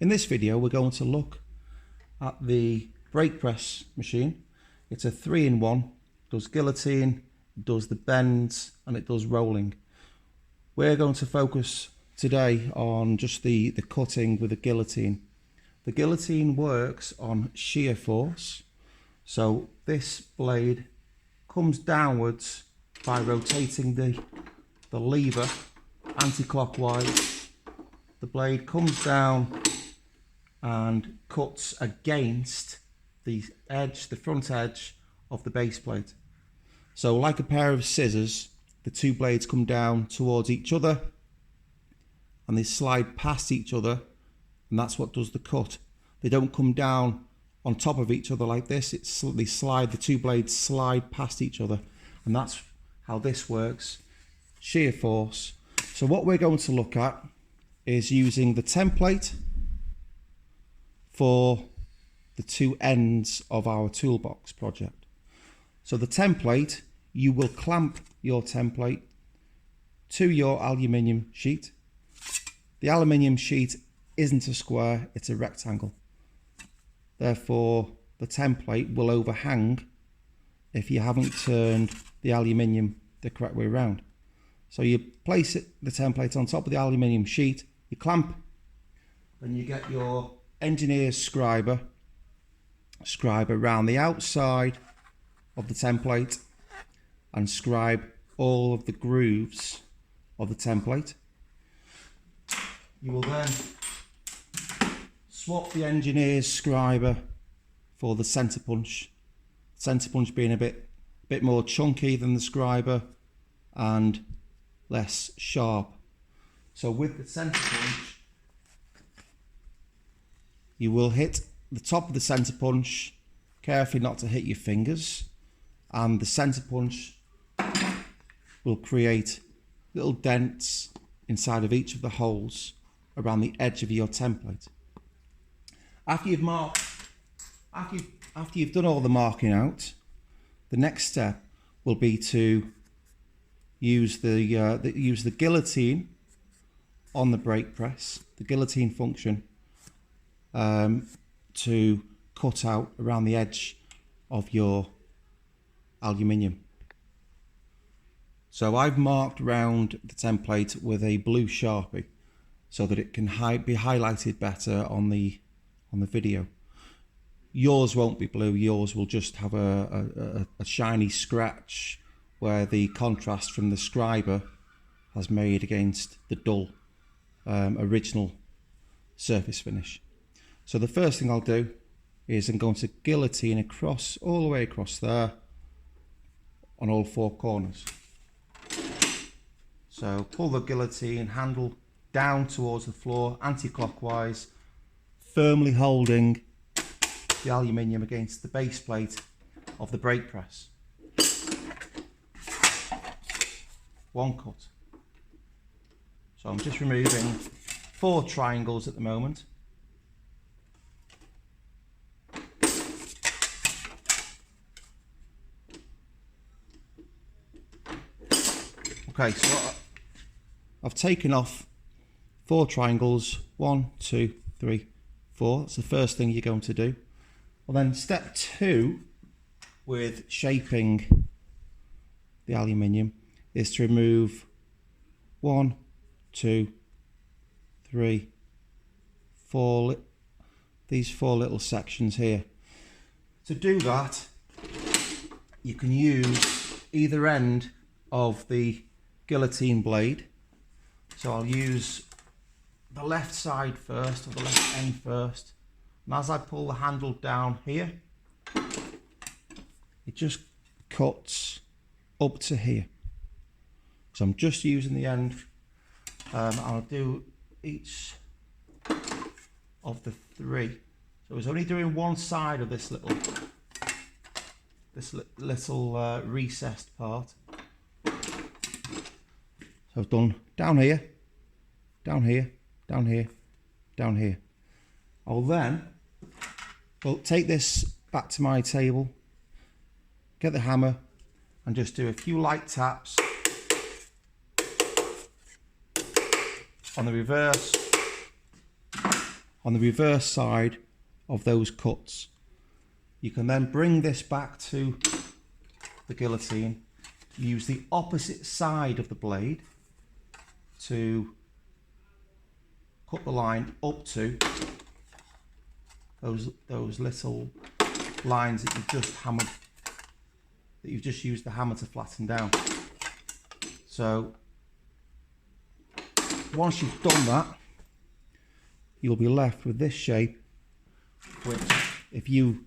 In this video we're going to look at the brake press machine. It's a 3-in-1, does guillotine, does the bends and it does rolling. We're going to focus today on just the cutting with the guillotine. The guillotine works on shear force, so this blade comes downwards by rotating the lever anti-clockwise. The blade comes down and cuts against the front edge of the base plate. So like a pair of scissors, the two blades come down towards each other and they slide past each other, and that's what does the cut. They don't come down on top of each other like this. The two blades slide past each other, and that's how this works. Shear force. So what we're going to look at is using the template for the two ends of our toolbox project. So the template, you will clamp your template to your aluminium sheet. The aluminium sheet isn't a square, it's a rectangle. Therefore, the template will overhang if you haven't turned the aluminium the correct way around. So you place the template on top of the aluminium sheet, you clamp, then you get your engineer's scriber around the outside of the template and scribe all of the grooves of the template. You will then swap the engineer's scriber for the centre punch. Centre punch being a bit more chunky than the scriber and less sharp. So with the centre punch, you will hit the top of the centre punch, carefully not to hit your fingers, and the centre punch will create little dents inside of each of the holes around the edge of your template. After you've done all the marking out, the next step will be to use the guillotine on the brake press, the guillotine function, to cut out around the edge of your aluminium. So I've marked around the template with a blue Sharpie so that it can be highlighted better on the video. Yours won't be blue, yours will just have a shiny scratch where the contrast from the scriber has made against the dull original surface finish. So the first thing I'll do is I'm going to guillotine across, all the way across there on all four corners. So pull the guillotine handle down towards the floor anti-clockwise, firmly holding the aluminium against the base plate of the brake press. One cut. So I'm just removing 4 triangles at the moment. Okay, so I've taken off 4 triangles, 1, 2, 3, 4. That's the first thing you're going to do. Well, then step 2 with shaping the aluminium is to remove 1, 2, 3, 4, these 4 little sections here. To do that, you can use either end of the guillotine blade. So I'll use the left side first, or the left end first, and as I pull the handle down here, it just cuts up to here. So I'm just using the end. I'll do each of the 3. So I was only doing one side of this little recessed part. So I've done down here, down here, down here, down here. I'll then take this back to my table, get the hammer and just do a few light taps on the reverse on the reverse side of those cuts. You can then bring this back to the guillotine, use the opposite side of the blade to cut the line up to those little lines that you've just hammered, that you've just used the hammer to flatten down. So once you've done that, you'll be left with this shape, which if you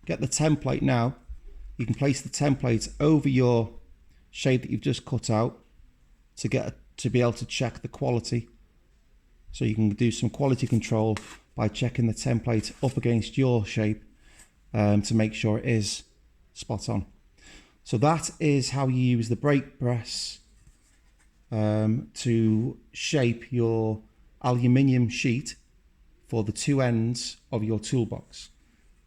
get the template now, you can place the template over your shape that you've just cut out to be able to check the quality. So you can do some quality control by checking the template up against your shape to make sure it is spot on. So that is how you use the brake press to shape your aluminium sheet for the two ends of your toolbox.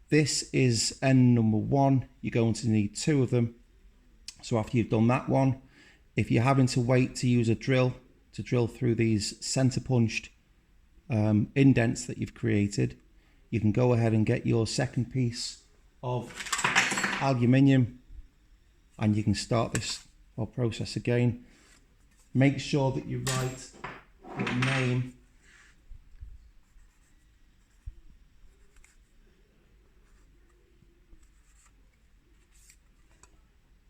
This is end number 1. You're going to need 2 of them. So after you've done that one, if you're having to wait to use a drill to drill through these center punched indents that you've created, you can go ahead and get your second piece of aluminium and you can start this whole process again. Make sure that you write your name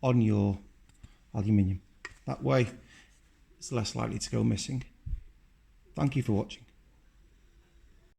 on your aluminium. That way it's less likely to go missing. Thank you for watching.